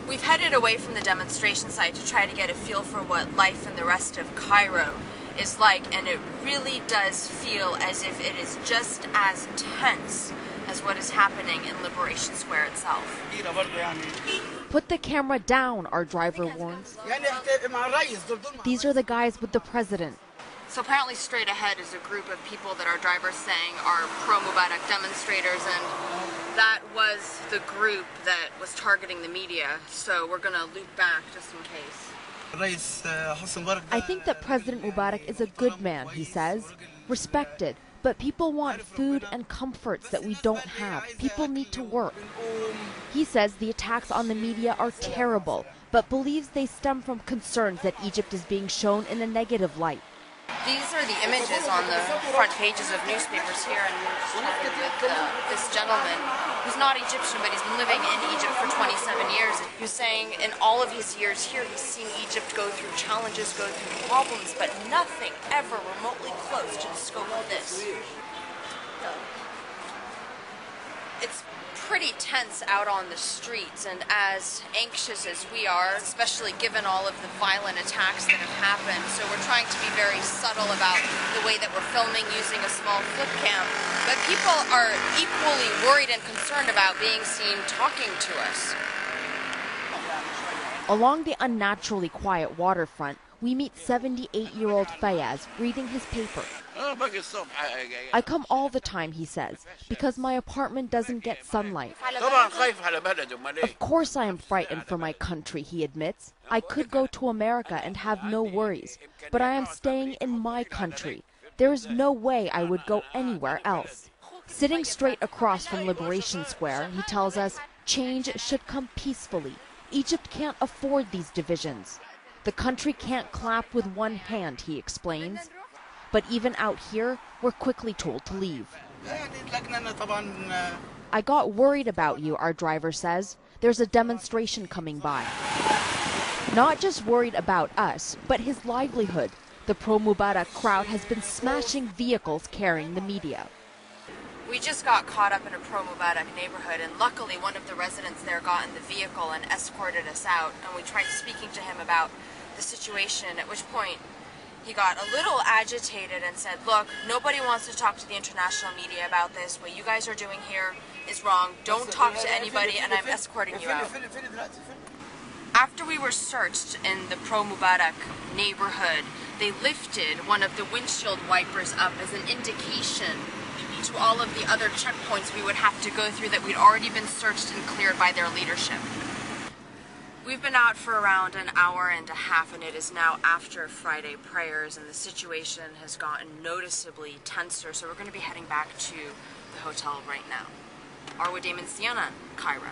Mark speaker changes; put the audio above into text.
Speaker 1: We've headed away from the demonstration site to try to get a feel for what life in the rest of Cairo is like, and it really does feel as if it is just as tense as what is happening in Liberation Square itself.
Speaker 2: Put the camera down, our driver warns. These are the guys with the president.
Speaker 1: So apparently straight ahead is a group of people that our driver's saying are pro-Mubarak demonstrators, and that was the group that was targeting the media, so we're going to loop back just in case.
Speaker 2: I think that President Mubarak is a good man, he says, respected, but people want food and comforts that we don't have. People need to work. He says the attacks on the media are terrible, but believes they stem from concerns that Egypt is being shown in a negative light.
Speaker 1: These are the images on the front pages of newspapers here, and we're chatting with this gentleman who's not Egyptian, but he's been living in Egypt for 27 years. He was saying in all of his years here, he's seen Egypt go through challenges, go through problems, but nothing ever remotely close to the scope of this. It's pretty tense out on the streets, and as anxious as we are, especially given all of the violent attacks that have happened, so we're trying to be very subtle about the way that we're filming using a small flip cam, but people are equally worried and concerned about being seen talking to us.
Speaker 2: Along the unnaturally quiet waterfront, we meet 78-year-old Fayaz reading his paper. I come all the time, he says, because my apartment doesn't get sunlight. Of course I am frightened for my country, he admits. I could go to America and have no worries, but I am staying in my country. There is no way I would go anywhere else. Sitting straight across from Liberation Square, he tells us, change should come peacefully. Egypt can't afford these divisions. The country can't clap with one hand, he explains. But even out here, we're quickly told to leave. I got worried about you, our driver says. There's a demonstration coming by. Not just worried about us, but his livelihood. The pro-Mubarak crowd has been smashing vehicles carrying the media.
Speaker 1: We just got caught up in a pro-Mubarak neighborhood, and luckily one of the residents there got in the vehicle and escorted us out, and we tried speaking to him about the situation, at which point he got a little agitated and said, look, nobody wants to talk to the international media about this. What you guys are doing here is wrong. Don't talk to anybody, and I'm escorting you out. After we were searched in the pro-Mubarak neighborhood, they lifted one of the windshield wipers up as an indication to all of the other checkpoints we would have to go through that we'd already been searched and cleared by their leadership. We've been out for around an hour and a half, and it is now after Friday prayers, and the situation has gotten noticeably tenser, so we're going to be heading back to the hotel right now. Arwa Damon Sienna, Cairo.